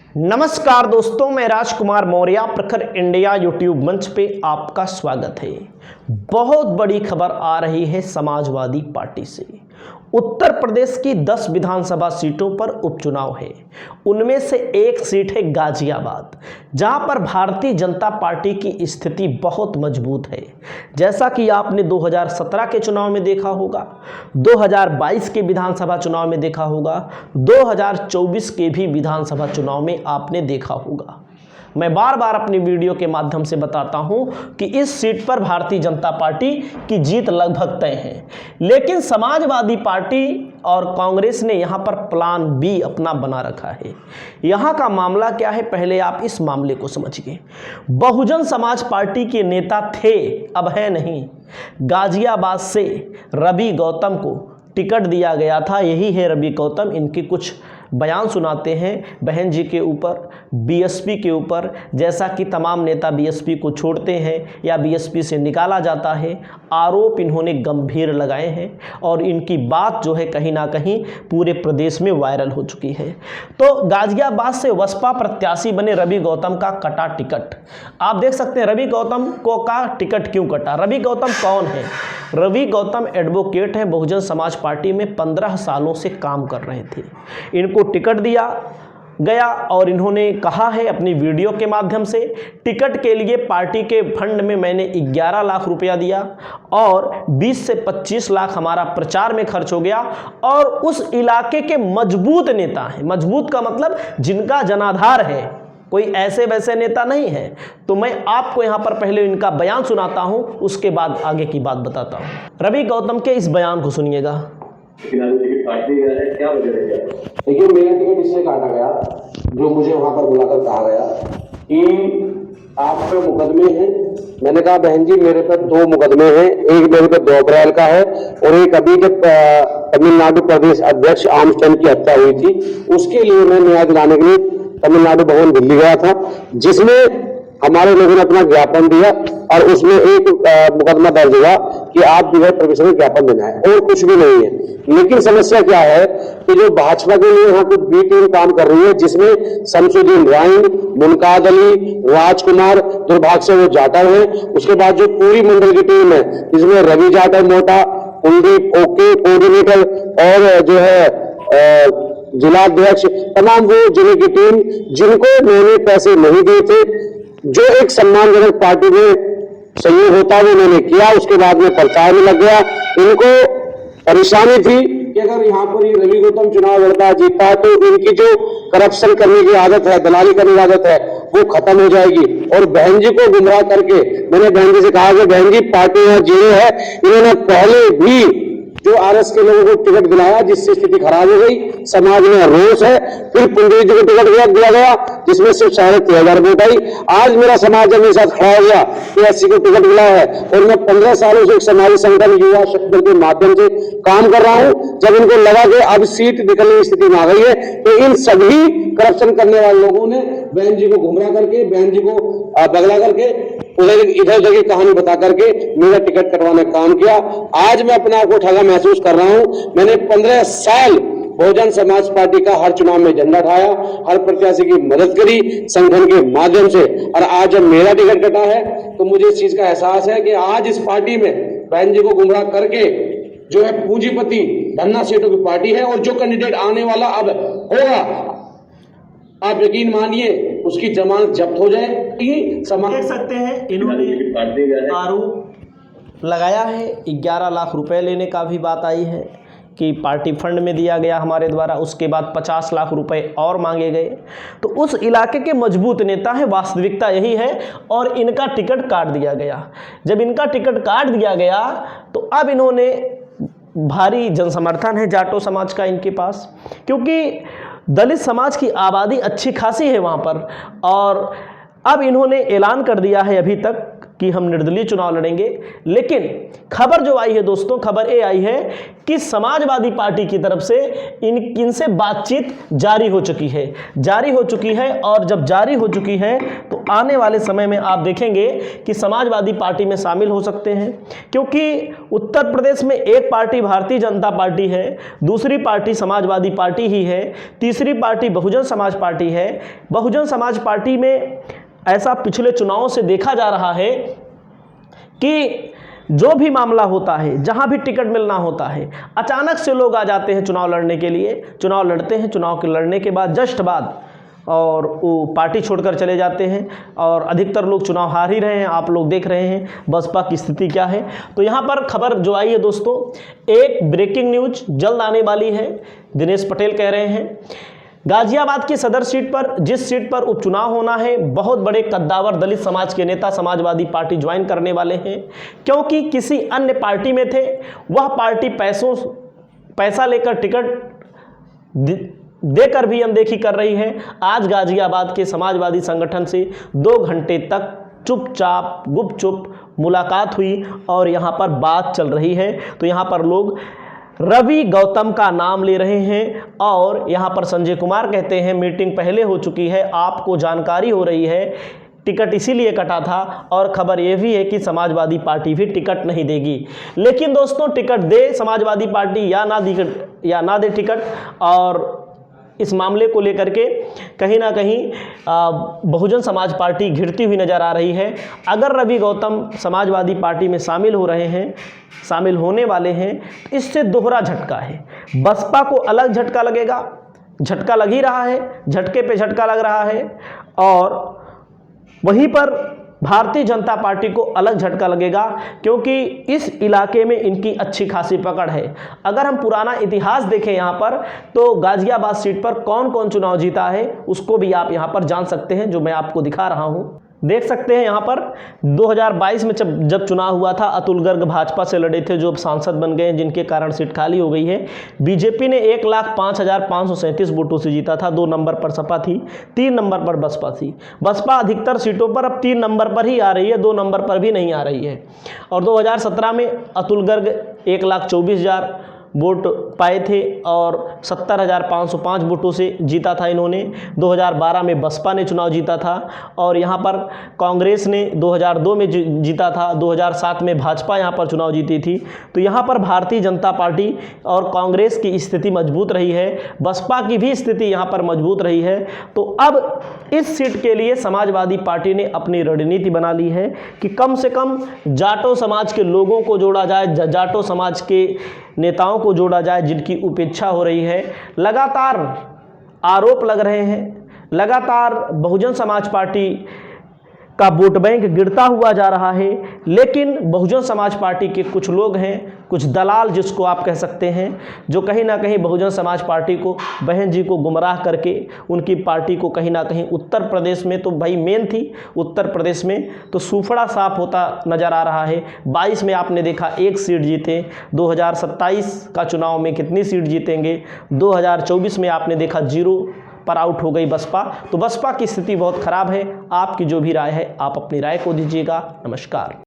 नमस्कार दोस्तों, मैं राजकुमार मौर्य प्रखर इंडिया यूट्यूब मंच पे आपका स्वागत है। बहुत बड़ी खबर आ रही है समाजवादी पार्टी से। उत्तर प्रदेश की 10 विधानसभा सीटों पर उपचुनाव है। उनमें से एक सीट है गाजियाबाद, जहां पर भारतीय जनता पार्टी की स्थिति बहुत मजबूत है। जैसा कि आपने 2017 के चुनाव में देखा होगा, 2022 के विधानसभा चुनाव में देखा होगा, 2024 के भी विधानसभा चुनाव में आपने देखा होगा। मैं बार बार अपनी वीडियो के माध्यम से बताता हूं कि इस सीट पर भारतीय जनता पार्टी की जीत लगभग तय है। लेकिन समाजवादी पार्टी और कांग्रेस ने यहां पर प्लान बी अपना बना रखा है। यहां का मामला क्या है, पहले आप इस मामले को समझिए। बहुजन समाज पार्टी के नेता थे, अब है नहीं। गाजियाबाद से रवि गौतम को टिकट दिया गया था। यही है रवि गौतम। इनके कुछ बयान सुनाते हैं बहन जी के ऊपर, बीएसपी के ऊपर। जैसा कि तमाम नेता बीएसपी को छोड़ते हैं या बीएसपी से निकाला जाता है, आरोप इन्होंने गंभीर लगाए हैं और इनकी बात जो है कहीं ना कहीं पूरे प्रदेश में वायरल हो चुकी है। तो गाजियाबाद से बसपा प्रत्याशी बने रवि गौतम का कटा टिकट। आप देख सकते हैं रवि गौतम को का टिकट क्यों कटा। रवि गौतम कौन है? रवि गौतम एडवोकेट हैं, बहुजन समाज पार्टी में 15 सालों से काम कर रहे थे। इनको टिकट दिया गया और इन्होंने कहा है अपनी वीडियो के माध्यम से, टिकट के लिए पार्टी के फंड में मैंने 11 लाख रुपया दिया और 20 से 25 लाख हमारा प्रचार में खर्च हो गया। और उस इलाके के मजबूत नेता हैं। मजबूत का मतलब जिनका जनाधार है, कोई ऐसे वैसे नेता नहीं है। तो मैं आपको यहाँ पर पहले इनका बयान सुनाता हूँ, उसके बाद आगे की बात बताता हूँ। रवि गौतम के इस बयान को सुनिएगा। देखिए, मेरा टिकट इससे काटा गया, जो मुझे वहां पर बुलाकर कहा गया कि आप पे मुकदमे हैं। मैंने कहा बहन जी, मेरे पर 2 मुकदमे हैं। एक मेरे पर 2 अप्रैल का है और एक अभी जब तमिलनाडु प्रदेश अध्यक्ष आर्मस्ट्रांग की हत्या हुई थी, उसके लिए मैं न्याय दिलाने के लिए तमिलनाडु भवन दिल्ली गया था, जिसमें हमारे लोगों ने अपना ज्ञापन दिया और उसमें एक मुकदमा दर्ज हुआ कि आप बगैर परमिशन में ज्ञापन देना है, और कुछ भी नहीं है। लेकिन समस्या क्या है कि जो भाजपा के लिए यहाँ कुछ बी टीम काम कर रही है, जिसमें शमसुद्दीन राइन, मुनकाद अली, राजकुमार, दुर्भाग्य से वो जाटव है। उसके बाद जो पूरी मंडल की टीम है, जिसमें रवि जाटव मोटा, कुलदीप ओके कोऑर्डिनेटर और जो है जिलाध्यक्ष, तमाम वो जिले की टीम, जिनको मैंने पैसे नहीं दिए थे, जो एक सम्मानजनक पार्टी में सहयोग होता है वो मैंने किया। उसके बाद में प्रचार में लग गया। इनको परेशानी थी कि अगर यहाँ पर ये रवि गौतम चुनाव लड़ता जीतता है तो इनकी जो करप्शन करने की आदत है, दलाली करने की आदत है, वो खत्म हो जाएगी। और बहन जी को गुमराह करके मैंने बहन जी से कहा कि बहन जी, पार्टी यहाँ जीरो है। इन्होंने पहले भी जो आरएस के लोगों को टिकट दिलाया, जिससे स्थिति खराब हो गई, समाज में रोष है। फिर पुंडरी जी को टिकट दिया गया, जिसमें सिर्फ 13,500 वोट आई। आज मेरा समाज जब मेरे साथ खड़ा हो गया कि एससी को टिकट मिला है और मैं 15 सालों से एक समाजी संगठन युवा शक्ति के माध्यम से काम कर रहा हूं, जब इनको लगा कि अब सीट निकलने की स्थिति में आ गई है, तो इन सभी करप्शन करने वाले लोगों ने बहन जी को गुमराह करके, बहन जी को बगला करके, उधर इधर उधर की कहानी बता करके मेरा टिकट कटवाने का काम किया। आज मैं अपने आप को ठगा महसूस कर रहा हूं। मैंने 15 साल बहुजन समाज पार्टी का हर चुनाव में झंडा उठाया, हर प्रत्याशी की मदद करी संगठन के माध्यम से, और आज जब मेरा टिकट कटा है तो मुझे इस चीज का एहसास है कि आज इस पार्टी में बहन जी को गुमराह करके जो है पूंजीपति धन्ना सेठों की पार्टी है, और जो कैंडिडेट आने वाला अब होगा, आप यकीन मानिए उसकी जमानत जब्त हो जाए। देख सकते हैं इन्होंने आरोप लगाया है। 11 लाख रुपए लेने का भी बात आई है कि पार्टी फंड में दिया गया हमारे द्वारा। उसके बाद 50 लाख रुपए और मांगे गए। तो उस इलाके के मजबूत नेता हैं, वास्तविकता यही है। और इनका टिकट काट दिया गया। जब इनका टिकट काट दिया गया तो अब इन्होंने, भारी जनसमर्थन है जाटो समाज का इनके पास, क्योंकि दलित समाज की आबादी अच्छी खासी है वहाँ पर। और अब इन्होंने ऐलान कर दिया है, अभी तक कि हम निर्दलीय चुनाव लड़ेंगे, लेकिन खबर जो आई है दोस्तों, खबर ये आई है कि समाजवादी पार्टी की तरफ से इनसे बातचीत जारी हो चुकी है। और जब जारी हो चुकी है तो आने वाले समय में आप देखेंगे कि समाजवादी पार्टी में शामिल हो सकते हैं, क्योंकि उत्तर प्रदेश में एक पार्टी भारतीय जनता पार्टी है, दूसरी पार्टी समाजवादी पार्टी ही है, तीसरी पार्टी बहुजन समाज पार्टी है। बहुजन समाज पार्टी में ऐसा पिछले चुनावों से देखा जा रहा है कि जो भी मामला होता है, जहां भी टिकट मिलना होता है, अचानक से लोग आ जाते हैं चुनाव लड़ने के लिए, चुनाव लड़ते हैं, चुनाव के लड़ने के बाद जस्ट बाद और वो पार्टी छोड़कर चले जाते हैं और अधिकतर लोग चुनाव हार ही रहे हैं। आप लोग देख रहे हैं बसपा की स्थिति क्या है। तो यहाँ पर खबर जो आई है दोस्तों, एक ब्रेकिंग न्यूज जल्द आने वाली है। दिनेश पटेल कह रहे हैं गाजियाबाद की सदर सीट पर, जिस सीट पर उपचुनाव होना है, बहुत बड़े कद्दावर दलित समाज के नेता समाजवादी पार्टी ज्वाइन करने वाले हैं, क्योंकि किसी अन्य पार्टी में थे, वह पार्टी पैसा लेकर टिकट देकर भी अनदेखी कर रही है। आज गाजियाबाद के समाजवादी संगठन से 2 घंटे तक चुपचाप गुपचुप मुलाकात हुई और यहाँ पर बात चल रही है। तो यहाँ पर लोग रवि गौतम का नाम ले रहे हैं और यहाँ पर संजय कुमार कहते हैं मीटिंग पहले हो चुकी है, आपको जानकारी हो रही है, टिकट इसीलिए कटा था। और खबर यह भी है कि समाजवादी पार्टी भी टिकट नहीं देगी। लेकिन दोस्तों, टिकट दे समाजवादी पार्टी या ना दे टिकट, और इस मामले को लेकर के कहीं ना कहीं बहुजन समाज पार्टी घिरती हुई नजर आ रही है। अगर रवि गौतम समाजवादी पार्टी में शामिल होने वाले हैं, इससे दोहरा झटका है। बसपा को अलग झटका लगेगा, झटका लग ही रहा है, झटके पे झटका लग रहा है, और वहीं पर भारतीय जनता पार्टी को अलग झटका लगेगा, क्योंकि इस इलाके में इनकी अच्छी खासी पकड़ है। अगर हम पुराना इतिहास देखें यहाँ पर, तो गाजियाबाद सीट पर कौन कौन चुनाव जीता है उसको भी आप यहाँ पर जान सकते हैं, जो मैं आपको दिखा रहा हूँ। देख सकते हैं यहाँ पर 2022 में जब चुनाव हुआ था, अतुल गर्ग भाजपा से लड़े थे, जो अब सांसद बन गए, जिनके कारण सीट खाली हो गई है। बीजेपी ने 1,05,537 वोटों से जीता था। 2 नंबर पर सपा थी, 3 नंबर पर बसपा थी। बसपा अधिकतर सीटों पर अब 3 नंबर पर ही आ रही है, 2 नंबर पर भी नहीं आ रही है। और 2017 में अतुल गर्ग 1,24,000 वोट पाए थे और 70,505 वोटों से जीता था इन्होंने। 2012 में बसपा ने चुनाव जीता था, और यहाँ पर कांग्रेस ने 2002 में जीता था। 2007 में भाजपा यहाँ पर चुनाव जीती थी। तो यहाँ पर भारतीय जनता पार्टी और कांग्रेस की स्थिति मजबूत रही है, बसपा की भी स्थिति यहाँ पर मजबूत रही है। तो अब इस सीट के लिए समाजवादी पार्टी ने अपनी रणनीति बना ली है कि कम से कम जाटो समाज के लोगों को जोड़ा जाए, जाटो समाज के नेताओं को जोड़ा जाए, जिनकी उपेक्षा हो रही है। लगातार आरोप लग रहे हैं, लगातार बहुजन समाज पार्टी का वोट बैंक गिरता हुआ जा रहा है, लेकिन बहुजन समाज पार्टी के कुछ लोग हैं, कुछ दलाल जिसको आप कह सकते हैं, जो कहीं ना कहीं बहुजन समाज पार्टी को, बहन जी को गुमराह करके उनकी पार्टी को कहीं ना कहीं उत्तर प्रदेश में तो भाई मेन थी, उत्तर प्रदेश में तो सूफड़ा साफ होता नज़र आ रहा है। 22 में आपने देखा 1 सीट जीते, 2027 का चुनाव में कितनी सीट जीतेंगे, 2024 में आपने देखा 0 पर आउट हो गई बसपा। तो बसपा की स्थिति बहुत खराब है। आपकी जो भी राय है, आप अपनी राय को दीजिएगा। नमस्कार।